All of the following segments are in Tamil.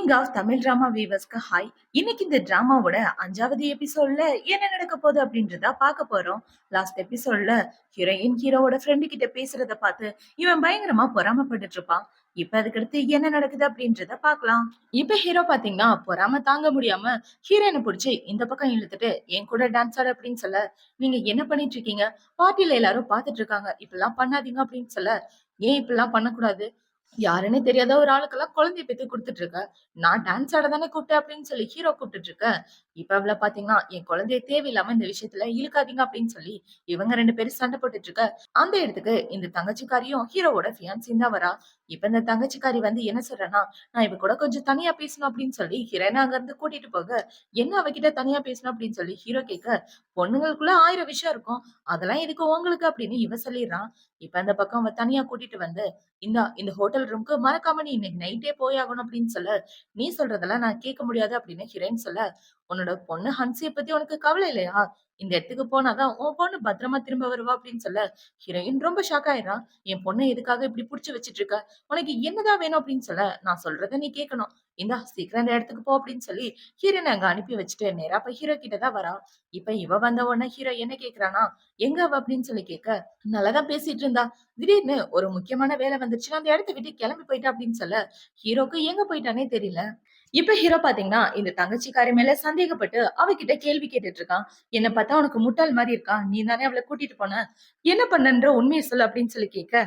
கிங் ஆஃப் தமிழ் டிராமா வீவர்ஸ்க்கு ஹாய். இன்னைக்கு இந்த டிராமாவோட 5வது எபிசோட்ல என்ன நடக்க போகுது அப்படின்றத பார்க்க போறோம். லாஸ்ட் எபிசோட்ல ஹீரோவோட ஃப்ரெண்டு கிட்ட பேசுறத பார்த்து இவன் பயங்கரமா பொறாமைப்பட்டுட்டு இருப்பான். இப்ப அதுக்கடுத்து என்ன நடக்குது அப்படின்றத பார்க்கலாம். இப்ப ஹீரோ பாத்தீங்கன்னா பொறாம தாங்க முடியாம ஹீரோயினை பிடிச்சி இந்த பக்கம் இழுத்துட்டு என் கூட டான்ஸ் ஆடு அப்படின்னு சொல்ல, நீங்க என்ன பண்ணிட்டு இருக்கீங்க, பார்ட்டில எல்லாரும் பாத்துட்டு இருக்காங்க, இப்பெல்லாம் பண்ணாதீங்க அப்படின்னு சொல்ல, ஏன் இப்பெல்லாம் பண்ணக்கூடாது, யாருன்னே தெரியாத ஒரு ஆளுக்கெல்லாம் குழந்தைய பெத்து குடுத்துட்டு இருக்க, நான் டான்ஸ் ஆட தானே கூப்பிட்டேன் அப்படின்னு சொல்லி ஹீரோ கூப்பிட்டுட்டு இருக்க. இப்ப அவள பாத்தீங்கன்னா என் குழந்தைய தேவையில்லாம இந்த விஷயத்துல இழுக்காதீங்க அப்படின்னு சொல்லி இவங்க 2 பேரும் சண்டை போட்டுட்டு இருக்க. அந்த இடத்துக்கு இந்த தங்கச்சிக்காரியும் ஹீரோவோட ஃபியான்சியும் தான் வரா. இப்ப இந்த தங்கச்சிக்காரி வந்து என்ன சொல்றேன்னா, நான் இவ கூட கொஞ்சம் தனியா பேசணும் அப்படின்னு சொல்லி ஹீரோனை அங்க இருந்து கூட்டிட்டு போக, என்ன அவகிட்ட தனியா பேசணும் அப்படின்னு சொல்லி ஹீரோ கேட்க, பொண்ணுங்களுக்குள்ள 1000 விஷயம் இருக்கும், அதெல்லாம் எதுக்கு உங்களுக்கு அப்படின்னு இவ சொல்லிடுறான். இப்ப அந்த பக்கம் அவ தனியா கூட்டிட்டு வந்து, இந்த ஹோட்டல் ரூம்க்கு மறக்காம நீ இன்னைக்கு நைட்டே போயாகணும் அப்படின்னு சொல்ல, நீ சொல்றதெல்லாம் நான் கேட்க முடியாது அப்படின்னு ஹீரோயின் சொல்ல, உன்னோட பொண்ணு ஹன்சிய பத்தி உனக்கு கவலை இல்லையா, இந்த இடத்துக்கு போனாதான் உன் பொண்ணு பத்திரமா திரும்ப வருவா அப்படின்னு சொல்ல, ஹீரோயின் ரொம்ப ஷாக் ஆயிடுறான். என் பொண்ணை எதுக்காக இப்படி புடிச்சு வச்சிட்டு இருக்க, உனக்கு என்னதான் வேணும் அப்படின்னு சொல்ல, நான் சொல்றத நீ கேட்கணும், இந்தா சீக்கிரம் இந்த இடத்துக்கு போ அப்படின்னு சொல்லி ஹீரோனை அங்க அனுப்பி வச்சுட்டு நேரா போய் ஹீரோ கிட்ட தான் வரா. இப்ப இவ வந்த உடனே ஹீரோ என்ன கேக்குறானா, எங்க அவ அப்படின்னு சொல்லி கேட்க, நல்லாதான் பேசிட்டு இருந்தா, திடீர்னு ஒரு முக்கியமான வேலை வந்துருச்சுன்னா அந்த இடத்த விட்டு கிளம்பி போயிட்டா அப்படின்னு சொல்ல, ஹீரோக்கு எங்க போயிட்டானே தெரியல. இப்ப ஹீரோ பாத்தீங்கன்னா இந்த தங்கச்சிக்காரி மேல சந்தேகப்பட்டு அவகிட்ட கேள்வி கேட்டுட்டு இருக்கான். என்ன பார்த்தா உனக்கு முட்டாள் மாதிரி இருக்கா, நீ தானே அவளை கூட்டிட்டு போன, என்ன பண்ணன்ற உண்மையை சொல்லு அப்படின்னு சொல்லி கேட்க,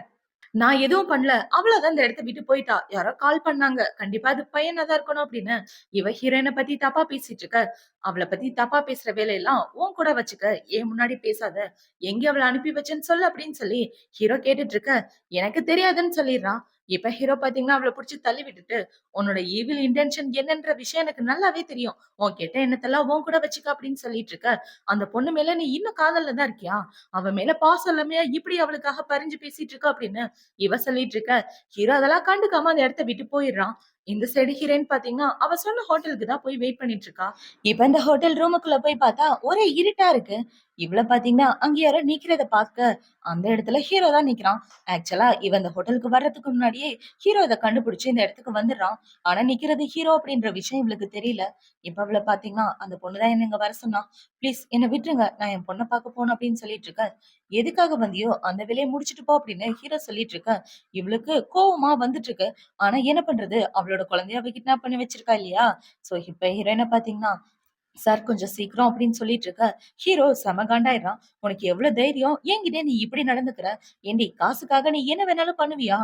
நான் எதுவும் பண்ணல, அவ்வளவுதான் இந்த இடத்த விட்டு போயிட்டா, யாரோ கால் பண்ணாங்க, கண்டிப்பா அது பையனா தான் இருக்கணும் அப்படின்னு இவ ஹீரோயினை பத்தி தப்பா பேசிட்டு இருக்க. அவளை பத்தி தப்பா பேசுற வேலையெல்லாம் உன் கூட வச்சுக்க, ஏன் முன்னாடி பேசாத, எங்க அவளை அனுப்பி வச்சேன்னு சொல்லு அப்படின்னு சொல்லி ஹீரோ கேட்டுட்டு இருக்க. எனக்கு தெரியாதுன்னு சொல்லிடுறான். இப்ப ஹீரோ பாத்தீங்கன்னா அவளை புடிச்சு தள்ளி விட்டுட்டு, உன்னோட ஈவில் இன்டென்ஷன் என்னன்ற விஷயம் எனக்கு நல்லாவே தெரியும், உன் கெட்ட எண்ணத்தெல்லாம் உன் கூட வச்சுக்க அப்படின்னு சொல்லிட்டு இருக்க. அந்த பொண்ணு மேல நீ இன்னும் காதல்ல தான் இருக்கியா, அவ மேல பாசம் இல்லாமையா இப்படி அவளுக்காக பறிஞ்சு பேசிட்டு இருக்க அப்படின்னு இவ சொல்லிட்டு இருக்க. ஹீரோ அதெல்லாம் கண்டுக்காம அந்த இடத்த விட்டு போயிடுறான். இந்த சைடு ஹீரோயின் பாத்தீங்கன்னா அவ சொன்ன ஹோட்டலுக்கு தான் போய் வெயிட் பண்ணிட்டு இருக்கா. இப்ப இந்த ஹோட்டல் ரூமுக்குள்ள போய் பார்த்தா ஒரே இருட்டா இருக்கு. இவ்வளவு பாத்தீங்கன்னா அங்க யாரோ நிக்கிறத பார்க்க அந்த இடத்துல ஹீரோ தான் நிக்கிறான். ஆக்சுவலா இவ இந்த ஹோட்டலுக்கு வர்றதுக்கு முன்னாடியே ஹீரோ இதை கண்டுபிடிச்சு இந்த இடத்துக்கு வந்துடுறான். ஆனா நிக்கிறது ஹீரோ அப்படின்ற விஷயம் இவளுக்கு தெரியல. இப்ப அவளை பாத்தீங்கன்னா அந்த பொண்ணுதான் என்ன இங்க வர சொன்னா, ப்ளீஸ் என்ன விட்டுருங்க, நான் என் பொண்ணை பார்க்க போகணும் அப்படின்னு சொல்லிட்டு இருக்கேன். எதுக்காக வந்தியோ அந்த வேலையை முடிச்சிட்டு போ அப்படின்னு ஹீரோ சொல்லிட்டு இருக்க. இவளுக்கு கோவமா வந்துட்டு இருக்கு. ஆனா என்ன பண்றது, அவளோட குழந்தைய அவ கிட்னாப் பண்ணி வச்சிருக்கா இல்லையா. சோ இப்ப ஹீரோயினை பாத்தீங்கன்னா, சார் கொஞ்சம் சீக்கிரம் அப்படின்னு சொல்லிட்டு இருக்க. ஹீரோ செம காண்டாயிடுறான். உனக்கு எவ்வளவு தைரியம், என்கிட்ட நீ இப்படி நடந்துக்கிற, ஏண்டி காசுக்காக நீ என்ன வேணாலும் பண்ணுவியா,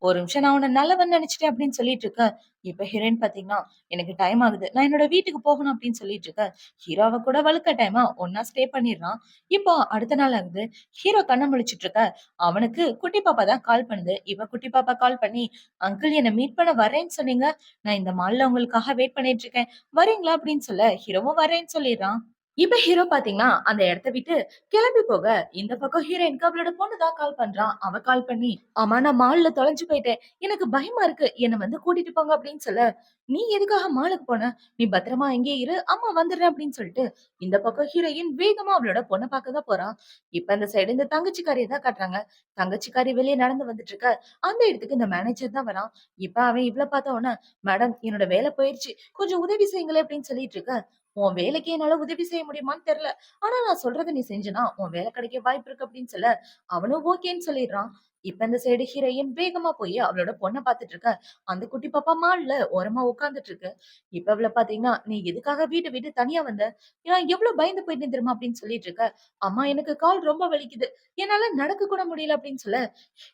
ஒரு நிமிஷம் நான் உன்னை நல்லவன் நினைச்சிட்டேன் அப்படின்னு சொல்லிட்டு இருக்க. இப்ப ஹீரோயின் பாத்தீங்கன்னா, எனக்கு டைம் ஆகுது, நான் என்னோட வீட்டுக்கு போகணும் அப்படின்னு சொல்லிட்டு இருக்க. ஹீரோவை கூட வழுக்க டைமா ஒன்னா ஸ்டே பண்ணிடுறான். இப்போ அடுத்த நாள் ஆகுது. ஹீரோ கண்ணை முழிச்சிட்டு இருக்க. அவனுக்கு குட்டி பாப்பா தான் கால் பண்ணுது. இவ குட்டி பாப்பா கால் பண்ணி, அங்கிள் என்ன மீட் பண்ண வரேன்னு சொன்னீங்க, நான் இந்த மால்ல உங்களுக்காக வெயிட் பண்ணிட்டு இருக்கேன், வரீங்களா அப்படின்னு சொல்ல ஹீரோவும் வரேன்னு சொல்லிடுறான். இப்ப ஹீரோ பாத்தீங்கன்னா அந்த இடத்த விட்டு கிளம்பி போக, இந்த பக்கம் ஹீரோயினுக்கு அவளோட பொண்ணு தான் கால் பண்றான். அவ கால் பண்ணி, ஆமா நான் மால்ல தொலைஞ்சு போயிட்டேன், எனக்கு பயமா இருக்கு, என்ன வந்து கூட்டிட்டு போங்க அப்படின்னு சொல்ல, நீ எதுக்காக மாலுக்கு போன, நீ பத்திரமா எங்கே இரு, அம்மா வந்துடுறேன் அப்படின்னு சொல்லிட்டு இந்த பக்கம் ஹீரோயின் வேகமா அவளோட பொண்ணை பார்க்க தான் போறான். இப்ப அந்த சைடு இந்த தங்கச்சிக்காரியை தான் காட்டுறாங்க. தங்கச்சிக்காரி வெளியே நடந்து வந்துட்டு இருக்க. அந்த இடத்துக்கு இந்த மேனேஜர் தான் வரான். இப்ப அவன் இவ்வளவு பார்த்த உடனே, மேடம் என்னோட வேலை போயிருச்சு, கொஞ்சம் உதவி செய்யுங்களே அப்படின்னு சொல்லிட்டு இருக்க. உன் வேலைக்கு என்னால உதவி செய்ய முடியுமான்னு தெரியல, ஆனா நான் சொல்றத நீ செஞ்சனா உன் வேலை கிடைக்க வாய்ப்பு இருக்கு அப்படின்னு சொல்ல, அவனும் ஓகேன்னு சொல்லிடுறான். இப்ப இந்த சைடு ஹீரோயின் வேகமா போய் அவளோட பொண்ணை பாத்துட்டு இருக்க. அந்த குட்டி பாப்பா மால்ல ஓரமா உட்கார்ந்துட்டு இருக்கு. இப்ப அவள பாத்தீங்கன்னா, நீ எதுக்காக வீட்டை விட்டு தனியா வந்த, நான் எவ்வளவு பயந்து போயிட்டேன் தெரியுமா அப்படின்னு சொல்லிட்டு இருக்க. அம்மா எனக்கு கால் ரொம்ப வலிக்குது, என்னால நடக்க கூட முடியல அப்படின்னு சொல்ல,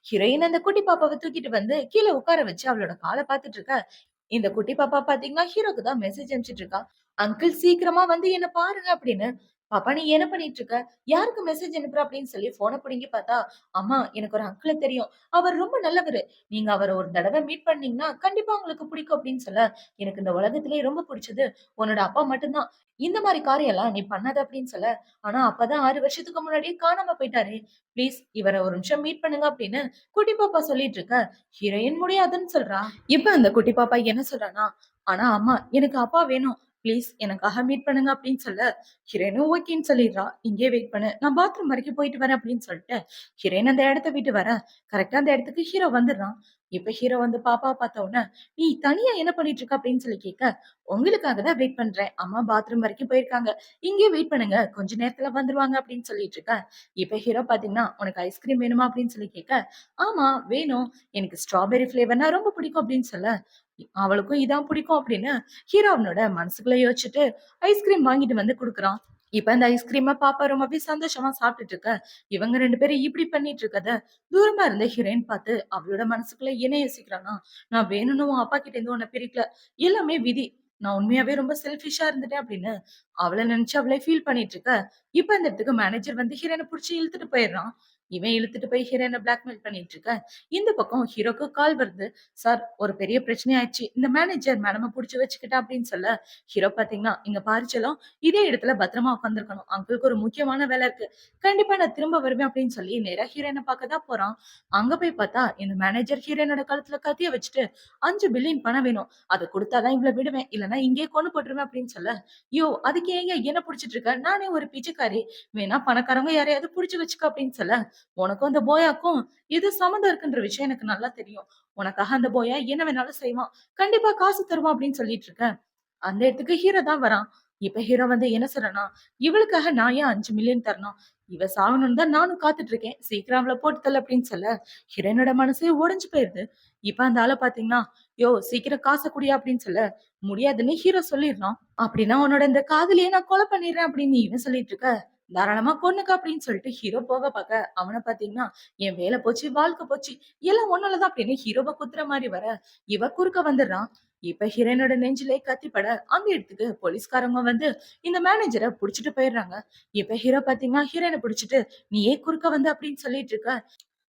ஹீரோயின் அந்த குட்டி பாப்பாவை தூக்கிட்டு வந்து கீழே உட்கார வச்சு அவளோட காலை பாத்துட்டு இருக்க. இந்த குட்டி பாப்பா பாத்தீங்கன்னா ஹீரோக்கு தான் மெசேஜ் அனுப்பிச்சிட்டு இருக்கா. அங்கிள் சீக்கிரமா வந்து என்ன பாருங்க அப்படின்னு. பாப்பா நீ என்ன பண்ணிட்டு இருக்க, யாருக்கு மெசேஜ் அனுப்புற அப்படின்னு சொல்லி போனை பிடுங்கி பார்த்தா, அம்மா எனக்கு ஒரு அங்கிள தெரியும், அவர் ரொம்ப நல்லவரு, நீங்க அவரை ஒரு தடவை மீட் பண்ணீங்கன்னா கண்டிப்பா உங்களுக்கு பிடிக்கும் அப்படின்னு சொல்ல, எனக்கு இந்த உலகத்திலேயே ரொம்ப பிடிச்சது உன்னோட அப்பா மட்டும்தான், இந்த மாதிரி காரியம் எல்லாம் நீ பண்ணாத அப்படின்னு சொல்ல, ஆனா அப்பதான் 6 வருஷத்துக்கு முன்னாடியே காணாம போயிட்டாரு, ப்ளீஸ் இவரை ஒரு நிமிஷம் மீட் பண்ணுங்க அப்படின்னு குட்டி பாப்பா சொல்லிட்டு இருக்க. ஹீரோயின் முடியாதுன்னு சொல்றா. இப்ப அந்த குட்டி பாப்பா என்ன சொல்றானா, ஆனா அம்மா எனக்கு அப்பா வேணும், ப்ளீஸ் எனக்காக மீட் பண்ணுங்க அப்படின்னு சொல்ல, ஹிரேனும் ஓகேன்னு சொல்லிடுறா. இங்கே வெயிட் பண்ணு, நான் பாத்ரூம் வரைக்கும் போயிட்டு வரேன் அப்படின்னு சொல்லிட்டு ஹிரேன் அந்த இடத்த விட்டு வர, கரெக்டா அந்த இடத்துக்கு ஹீரோ வந்துடுறான். இப்ப ஹீரோ வந்து பாப்பா பார்த்த உடனே, "நீ தனியா என்ன பண்ணிட்டு இருக்க?" அப்படின்னு சொல்லி கேட்க, "உங்களுக்காக தான் வெயிட் பண்றேன். அம்மா பாத்ரூம் வரைக்கும் போயிருக்காங்க. இங்கேயே வெயிட் பண்ணுங்க. கொஞ்ச நேரத்துல வந்துருவாங்க" அப்படின்னு சொல்லிட்டு இருக்கேன். இப்ப ஹீரோ பார்த்தீங்கன்னா, "உனக்கு ஐஸ்கிரீம் வேணுமா?" அப்படின்னு சொல்லி கேட்க, "ஆமா வேணும். எனக்கு ஸ்ட்ராபெர்ரி ஃப்ளேவர்னா ரொம்ப பிடிக்கும்" அப்படின்னு சொல்ல, அவளுக்கும் இதான் பிடிக்கும் அப்படின்னு ஹீரோ அவனோட மனசுக்குள்ள யோசிச்சுட்டு ஐஸ்கிரீம் வாங்கிட்டு வந்து குடுக்குறான். இப்ப அந்த ஐஸ்கிரீம பாப்பா ரொம்பவே சந்தோஷமா சாப்பிட்டுட்டு இருக்க. இவங்க 2 பேரும் இப்படி பண்ணிட்டு இருக்கத, தூரமா இருந்த ஹீரோயின் பார்த்து அவளோட மனசுக்குள்ள என்ன யோசிக்கிறான்னா, "நான் வேணும்னு உன் அப்பா கிட்ட இருந்து உன்ன பிரிக்கல. எல்லாமே விதி. நான் உண்மையாவே ரொம்ப செல்ஃபிஷா இருந்துட்டேன்" அப்படின்னு அவள நினைச்சு அவளே ஃபீல் பண்ணிட்டு இருக்க. இப்ப இந்த இடத்துக்கு மேனேஜர் வந்து ஹீரோயின புடிச்சு இழுத்துட்டு போயிடுறான். இவன் இழுத்துட்டு போய் ஹீரோயின பிளாக்மெயில் பண்ணிட்டு இருக்க. இந்த பக்கம் ஹீரோக்கு கால் வருது. "சார் ஒரு பெரிய பிரச்சனை ஆயிடுச்சு. இந்த மேனேஜர் மேடம புடிச்சு வச்சுக்கிட்டா" அப்படின்னு சொல்ல, ஹீரோ பாத்தீங்கன்னா, "இங்க பாரு செல்லம், இதே இடத்துல பத்திரமா உட்காந்துருக்கணும். அங்கிளுக்கு ஒரு முக்கியமான வேலை இருக்கு. கண்டிப்பா நான் திரும்ப வருவேன்" அப்படின்னு சொல்லி நேரா ஹீரோயின பார்க்க தான் போறான். அங்க போய் பார்த்தா, இந்த மேனேஜர் ஹீரோயினோட கழுத்துல கத்திய வச்சுட்டு, 5 பில்லியன் பணம் வேணும். அத குடுத்தா தான் இவள விடுவேன். இல்லன்னா இங்கேயே கொன்னு போட்டுருவேன் அப்படின்னு சொல்ல, "யோவ்! அதுக்கு ஏன்யா என்ன புடிச்சிட்டு இருக்க? நானே ஒரு பிச்சைக்காரி. வேணா பணக்காரவங்க யாரையாவது புடிச்சு வச்சுக்க" அப்படின்னு சொல்ல, "உனக்கும் அந்த போயாக்கும் எது சம்மந்தம் இருக்குன்ற விஷயம் எனக்கு நல்லா தெரியும். உனக்காக அந்த போயா என்ன வேணாலும் செய்வான். கண்டிப்பா காசு தருவான்" அப்படின்னு சொல்லிட்டு இருக்க. அந்த இடத்துக்கு ஹீரோ தான் வரான். இப்ப ஹீரோ வந்து என்ன சொல்றான்னா, "இவளுக்காக நான் ஏன் 5 மில்லியன் தரணும்? இவ சாகணும்னு தான் நானும் காத்துட்டு இருக்கேன். சீக்கிரம் அவள போட்டு தள்ளு" அப்படின்னு சொல்ல, ஹீரோயினோட மனசே உடைஞ்சு போயிருது. இப்ப அந்த ஆள பாத்தீங்கன்னா, "யோவ்! சீக்கிரம் காச குடுயா" அப்படின்னு சொல்ல, முடியாதுன்னு ஹீரோ சொல்லிடுறான். "அப்படின்னா உன்னோட இந்த காதலிய நான் கொலை பண்ணிடுறேன்" அப்படின்னு இவன் சொல்லிட்டு இருக்க, "தாராளமா கொன்னுக்க" அப்படின்னு சொல்லிட்டு ஹீரோ போக பாக்க, அவன பாத்தீங்கன்னா, "என் வேலை போச்சு, வாழ்க்கை போச்சு, எல்லாம் உன்னால தான்" அப்படின்னு ஹீரோவ குத்துற மாரி வர, இவ குறுக்க வந்துடுறான். இப்ப ஹீரோயினோட நெஞ்சிலே கத்திப்பட, அந்த இடத்துக்கு போலீஸ்காரங்க வந்து இந்த மேனேஜர புடிச்சுட்டு போயிடுறாங்க. இப்ப ஹீரோ பாத்தீங்கன்னா, ஹீரோயின புடிச்சுட்டு, "நீ ஏன் குறுக்க வந்த?" அப்படின்னு சொல்லிட்டு இருக்க.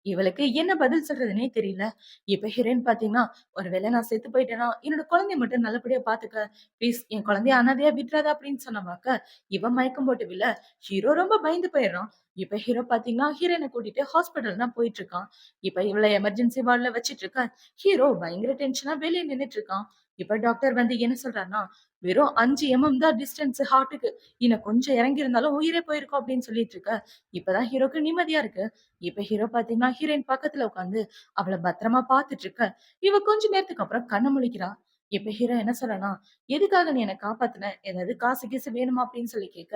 இவளுக்கு என்ன பதில் சொல்றதுன்னே தெரியல. இப்ப ஹீரோயின் பாத்தீங்கன்னா, "ஒருவேளை நான் செத்து போயிட்டேன்னா, என்னோட குழந்தைய மட்டும் நல்லபடியா பாத்துக்க. ப்ளீஸ் என் குழந்தைய அனாதையா விட்றாத" அப்படின்னு சொன்னவாக்க, இவ மயக்கம் போட்டு விழ, ஹீரோ ரொம்ப பயந்து போயிடுறான். இப்ப ஹீரோ பாத்தீங்கன்னா, ஹீரோயின கூட்டிட்டு ஹாஸ்பிடல் தான் போயிட்டு இருக்கான். இப்ப இவள எமர்ஜென்சி வார்டுல வச்சுட்டு இருக்க, ஹீரோ பயங்கர டென்ஷனா வெளிய நின்னுட்டு இருக்கான். இப்ப டாக்டர் வந்து என்ன சொல்றாருன்னா, "வெறும் 5 தான் டிஸ்டன்ஸ் ஹார்ட்க்கு. இன்னும் கொஞ்சம் இறங்கி இருந்தாலும் உயிரே போயிருக்கும்" அப்படின்னு சொல்லிட்டு இருக்க. இப்பதான் ஹீரோக்கு நிம்மதியா இருக்கு. இப்ப ஹீரோ பாத்தீங்கன்னா, ஹீரோயின் பக்கத்துல உட்கார்ந்து அவள பத்திரமா பாத்துட்டு இருக்க. இவ கொஞ்ச நேரத்துக்கு அப்புறம் கண்ண முழிக்கிறா. இப்ப ஹீரோ என்ன சொல்றான்னா, "எதுக்காக நீ என்ன காப்பாத்துன? ஏதாவது காசு கீசு வேணுமா?" அப்படின்னு சொல்லி கேட்க,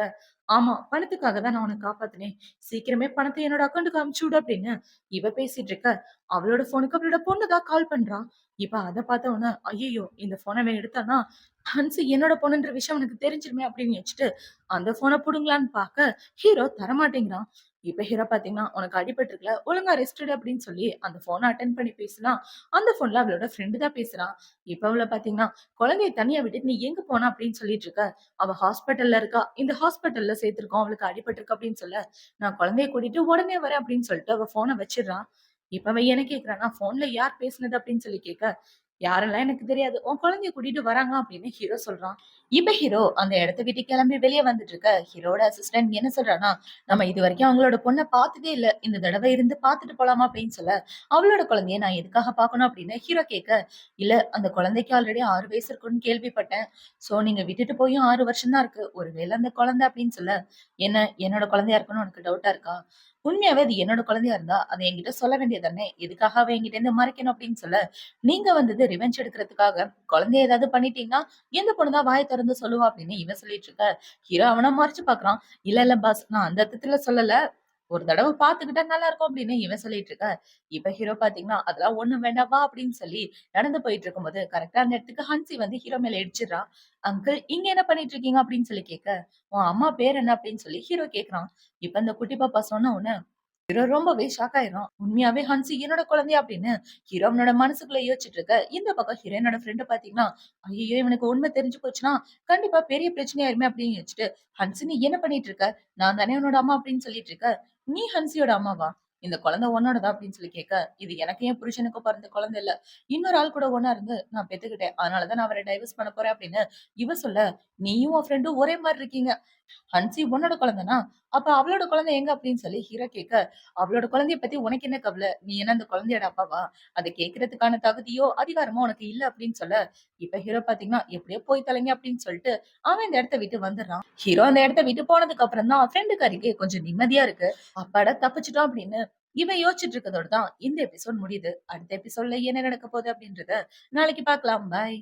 "ஆமா, பணத்துக்காக தான் நான் உன்ன காப்பாத்துனேன். சீக்கிரமே பணத்த என்னோட அக்கவுண்ட்க்கு அனுப்பிச்சு விடு" அப்படின்னு இவ பேசிட்டு இருக்க. அவளோட போனுக்கு அவளோட பொண்ணு தான் கால் பண்றா. இப்ப அத பார்த்த உடனே, "ஐயய்யோ! இந்த போன அவன் எடுத்தான்னா, ஹன்ஸ் என்னோட பொண்ணுன்ற விஷயம் அவனுக்கு தெரிஞ்சிருமே" அப்படின்னு யோசிச்சுட்டு, அந்த போன புடுங்கலான்னு பாக்க, ஹீரோ தரமாட்டேங்கிறான். இப்ப ஹீரோ பாத்தீங்கன்னா, "உனக்கு அடிபட்டுருக்குல, ஒழுங்கா ரெஸ்ட் எடு" அப்படின்னு சொல்லி அந்த ஃபோன அட்டெண்ட் பண்ணி பேசுனா, அந்த ஃபோன்ல அவளோட ஃப்ரெண்ட் தான் பேசுறா. இப்ப அவள பாத்தீங்கன்னா, "குழந்தைய தனியா விட்டுட்டு நீ எங்க போன?" அப்படின்னு சொல்லிட்டு இருக்க. "அவ ஹாஸ்பிட்டல்ல இருக்கா. இந்த ஹாஸ்பிட்டல்ல சேர்த்திருக்கோம். அவளுக்கு அடிபட்டுருக்கு" அப்படின்னு சொல்ல, "நான் குழந்தைய கூட்டிட்டு உடனே வரேன்" அப்படின்னு சொல்லிட்டு அவ ஃபோன வச்சிடுறா. இப்ப அவன் என்ன கேட்கிறான்னா, "ஃபோன்ல யார் பேசுனது?" அப்படின்னு சொல்லி கேட்க, "யாரெல்லாம் எனக்கு தெரியாது. உன் குழந்தைய கூட்டிட்டு வராங்க" அப்படின்னு ஹீரோ சொல்றான். இப்ப ஹீரோ அந்த இடத்த விட்டு கிளம்பி வெளிய வந்துட்டு இருக்க, ஹீரோட அசிஸ்டன்ட் என்ன சொல்றான்னா, "நம்ம இதுவரைக்கும் அவங்களோட பொண்ண பார்த்ததே இல்ல. இந்த தடவ இருந்து பார்த்துட்டு போலாமா?" அப்படின்னு சொல்ல, "அவளோட குழந்தைய நான் எதுக்காக பார்க்கணும்?" அப்படின்னு ஹீரோ கேட்க, "இல்ல அந்த குழந்தைக்கு ஆல்ரெடி 6 வயசு இருக்குன்னு கேள்விப்பட்டேன். சோ நீங்க விட்டுட்டு போயும் 6 வருஷம் தான் இருக்கு. ஒருவேளை அந்த குழந்தை" அப்படின்னு சொல்ல, "என்ன என்னோட குழந்தையா இருக்குன்னு உனக்கு டவுட்டா இருக்கா? உண்மையாவே அது என்னோட குழந்தையா இருந்தா, அத என்கிட்ட சொல்ல வேண்டியது தானே? எதுக்காக அவ என்கிட்ட இருந்து மறைக்கணும்?" அப்படின்னு சொல்ல, "நீங்க வந்தது ரிவெஞ்ச் எடுக்கிறதுக்காக. குழந்தைய ஏதாவது பண்ணிட்டீங்கன்னா, எந்த பொண்ணு தான் வாய திறந்து சொல்லுவா?" அப்படின்னு இவன் சொல்லிட்டு இருக்க, ஹீரோ அவன மொறச்சு பார்க்குறான். "இல்ல, இல்ல பாஸ். நான் அந்த அர்த்தத்துல சொல்லல. ஒரு தடவ பார்த்துக்கிட்டா நல்லா இருக்கும்" அப்படின்னு இவன் சொல்லிட்டு இருக்க. இப்ப ஹீரோ பார்த்தீங்கன்னா, "அதெல்லாம் ஒண்ணும் வேண்டாம் வா" அப்படின்னு சொல்லி நடந்து போயிட்டு இருக்கும்போது, கரெக்ட்டா அந்த இடத்துக்கு ஹன்சி வந்து ஹீரோ மேல இடிச்சிடுறா. "அங்கிள் இங்க என்ன பண்ணிட்டு இருக்கீங்க?" அப்படின்னு சொல்லி கேட்க, "உன் அம்மா பேர் என்ன?" அப்படின்னு சொல்லி ஹீரோ கேட்குறான். இப்ப அந்த குட்டி பாப்பா சொன்ன உடனே ஹீரோ ரொம்பவே ஷாக் ஆயிடுறான். உண்மையாவே ஹன்சி என்னோட குழந்தையா அப்படின்னு ஹீரோ அவனோட மனசுக்குள்ள யோசிச்சுட்டு இருக்க. இந்த பக்கம் ஹீரோயினோட ஃப்ரெண்ட் பாத்தீங்கன்னா, ஐயையோ! இவனுக்கு உண்மை தெரிஞ்சு போச்சுன்னா, கண்டிப்பா பெரிய பிரச்சனையாயிருமே அப்படின்னு யோசிச்சுட்டு, "ஹன்சி நீ என்ன பண்ணிட்டு இருக்க? நான் தானே உன்னோட அம்மா" அப்படின்னு சொல்லிட்டு இருக்க. "நீ ஹன்சியோட அம்மாவா? இந்த குழந்தை உன்னோடதா?" அப்படின்னு சொல்லி கேட்க, "இது எனக்கு என் புருஷனுக்கும் பிறந்த குழந்தை இல்ல. இன்னொரு ஆள் கூட ஒண்ணா இருந்து நான் பெத்துக்கிட்டேன். அதனால தான் நான் அவர டைவர்ஸ் பண்ண போறேன்" அப்படின்னு இவ சொல்ல, "நீயும் உன் ஃப்ரெண்டும் ஒரே மாரி இருக்கீங்க. ஹன்சி உன்னோட குழந்தைனா, அப்ப அவளோட குழந்தை எங்க?" அப்படின்னு சொல்லி ஹீரோ கேட்க, "அவளோட குழந்தைய பத்தி உனக்கு என்ன கவலை? நீ என்ன அந்த குழந்தையோட அப்பாவா? அத கேட்கறதுக்கான தகுதியோ, அதிகாரமோ உனக்கு இல்ல" அப்படின்னு சொல்ல, இப்ப ஹீரோ பாத்தீங்கன்னா, "எப்படியோ போய் தொலைங்க" அப்படின்னு சொல்லிட்டு அவன் இந்த இடத்த விட்டு வந்துடுறான். ஹீரோ அந்த இடத்த விட்டு போனதுக்கு அப்புறம் தான் ஃப்ரெண்டுக்காரிக்கு கொஞ்சம் நிம்மதியா இருக்கு. அப்பாடா தப்பிச்சுட்டோம் அப்படின்னு இவன் யோசிச்சுட்டு இருக்கதோட தான் இந்த எபிசோட் முடியுது. அடுத்த எபிசோட்ல என்ன நடக்க போகுது அப்படின்றத நாளைக்கு பார்க்கலாம். பாய்.